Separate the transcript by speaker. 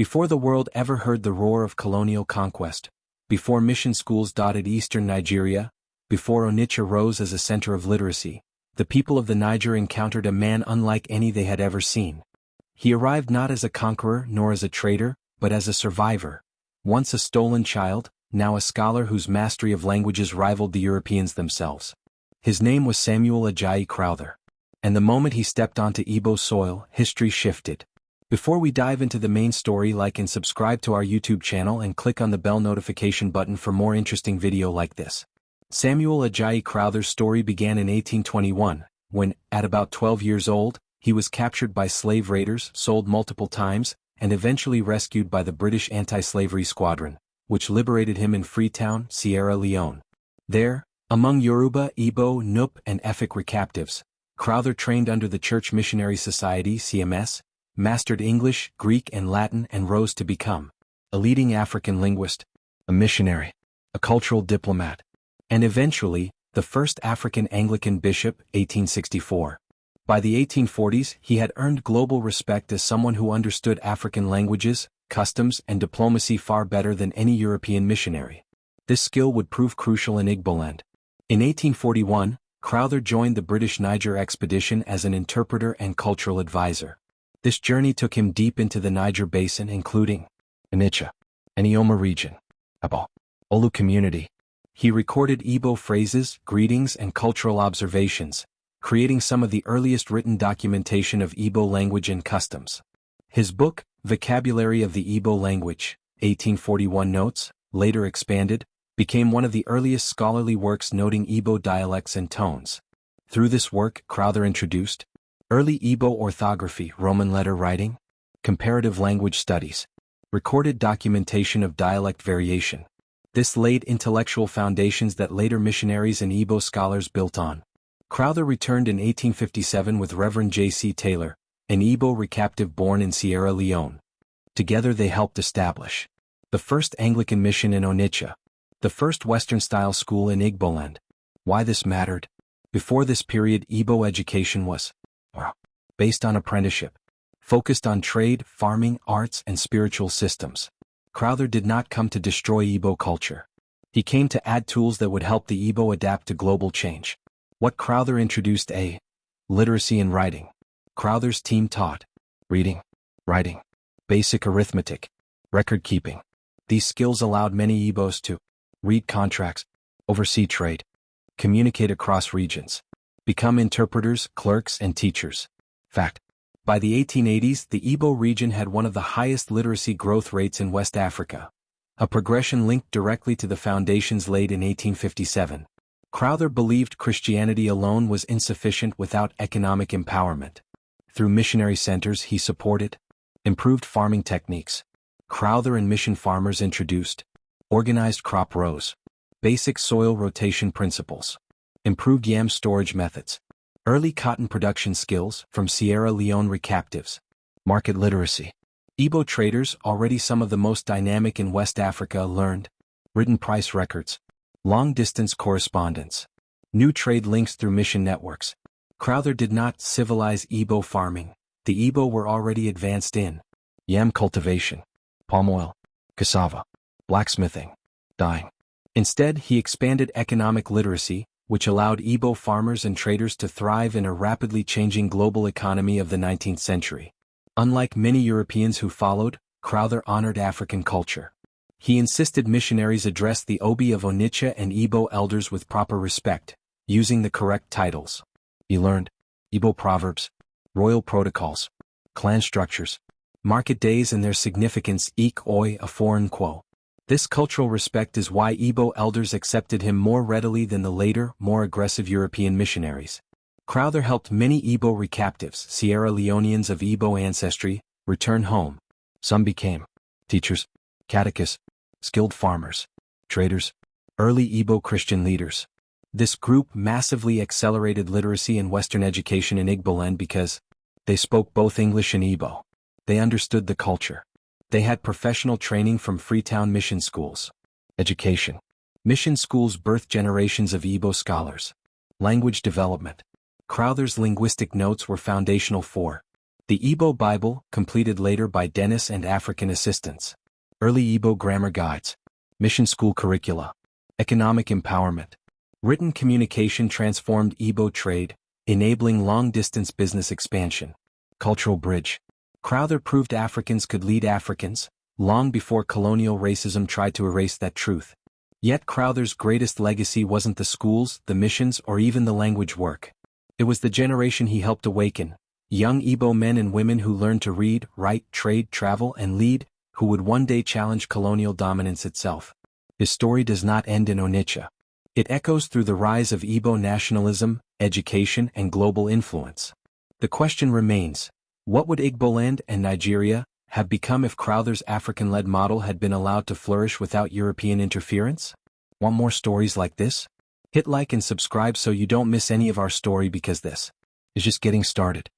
Speaker 1: Before the world ever heard the roar of colonial conquest, before mission schools dotted eastern Nigeria, before Onitsha rose as a center of literacy, the people of the Niger encountered a man unlike any they had ever seen. He arrived not as a conqueror nor as a trader, but as a survivor. Once a stolen child, now a scholar whose mastery of languages rivaled the Europeans themselves. His name was Samuel Ajayi Crowther. And the moment he stepped onto Igbo soil, history shifted. Before we dive into the main story, like and subscribe to our YouTube channel and click on the bell notification button for more interesting video like this. Samuel Ajayi Crowther's story began in 1821, when, at about 12 years old, he was captured by slave raiders, sold multiple times, and eventually rescued by the British anti-slavery squadron, which liberated him in Freetown, Sierra Leone. There, among Yoruba, Igbo, Nupe, and Efik captives, Crowther trained under the Church Missionary Society (CMS), mastered English, Greek, and Latin, and rose to become a leading African linguist, a missionary, a cultural diplomat, and eventually, the first African Anglican bishop, 1864. By the 1840s, he had earned global respect as someone who understood African languages, customs, and diplomacy far better than any European missionary. This skill would prove crucial in Igboland. In 1841, Crowther joined the British Niger expedition as an interpreter and cultural advisor. This journey took him deep into the Niger Basin, including Onitsha, Enioma region, Abo, Olu community. He recorded Igbo phrases, greetings, and cultural observations, creating some of the earliest written documentation of Igbo language and customs. His book, Vocabulary of the Igbo Language, 1841 notes, later expanded, became one of the earliest scholarly works noting Igbo dialects and tones. Through this work, Crowther introduced early Igbo orthography, Roman letter writing, comparative language studies, recorded documentation of dialect variation. This laid intellectual foundations that later missionaries and Igbo scholars built on. Crowther returned in 1857 with Reverend J.C. Taylor, an Igbo recaptive born in Sierra Leone. Together they helped establish the first Anglican mission in Onitsha, the first Western-style school in Igboland. Why this mattered? Before this period, Igbo education was based on apprenticeship, focused on trade, farming, arts, and spiritual systems. Crowther did not come to destroy Igbo culture. He came to add tools that would help the Igbo adapt to global change. What Crowther introduced: A. Literacy and writing. Crowther's team taught reading, writing, basic arithmetic, record keeping. These skills allowed many Igbos to read contracts, oversee trade, communicate across regions, become interpreters, clerks, and teachers. Fact: by the 1880s, the Igbo region had one of the highest literacy growth rates in West Africa, a progression linked directly to the foundations laid in 1857. Crowther believed Christianity alone was insufficient without economic empowerment. Through missionary centers he supported improved farming techniques. Crowther and mission farmers introduced organized crop rows, basic soil rotation principles, improved yam storage methods, early cotton production skills from Sierra Leone recaptives, market literacy. Igbo traders, already some of the most dynamic in West Africa, learned written price records, long-distance correspondence, new trade links through mission networks. Crowther did not civilize Igbo farming. The Igbo were already advanced in yam cultivation, palm oil, cassava, blacksmithing, dyeing. Instead, he expanded economic literacy, which allowed Igbo farmers and traders to thrive in a rapidly changing global economy of the 19th century. Unlike many Europeans who followed, Crowther honored African culture. He insisted missionaries address the Obi of Onitsha and Igbo elders with proper respect, using the correct titles. He learned Igbo proverbs, royal protocols, clan structures, market days and their significance, ik oi a foreign quo. This cultural respect is why Igbo elders accepted him more readily than the later, more aggressive European missionaries. Crowther helped many Igbo recaptives, Sierra Leoneans of Igbo ancestry, return home. Some became teachers, catechists, skilled farmers, traders, early Igbo Christian leaders. This group massively accelerated literacy and Western education in Igboland because they spoke both English and Igbo. They understood the culture. They had professional training from Freetown mission schools. Education. Mission schools birthed generations of Igbo scholars. Language development. Crowther's linguistic notes were foundational for The Igbo Bible, completed later by Dennis and African assistants. Early Igbo grammar guides. Mission school curricula. Economic empowerment. Written communication transformed Igbo trade, enabling long-distance business expansion. Cultural bridge. Crowther proved Africans could lead Africans, long before colonial racism tried to erase that truth. Yet Crowther's greatest legacy wasn't the schools, the missions, or even the language work. It was the generation he helped awaken, young Igbo men and women who learned to read, write, trade, travel, and lead, who would one day challenge colonial dominance itself. His story does not end in Onitsha. It echoes through the rise of Igbo nationalism, education, and global influence. The question remains, what would Igboland and Nigeria have become if Crowther's African-led model had been allowed to flourish without European interference? Want more stories like this? Hit like and subscribe so you don't miss any of our story, because this is just getting started.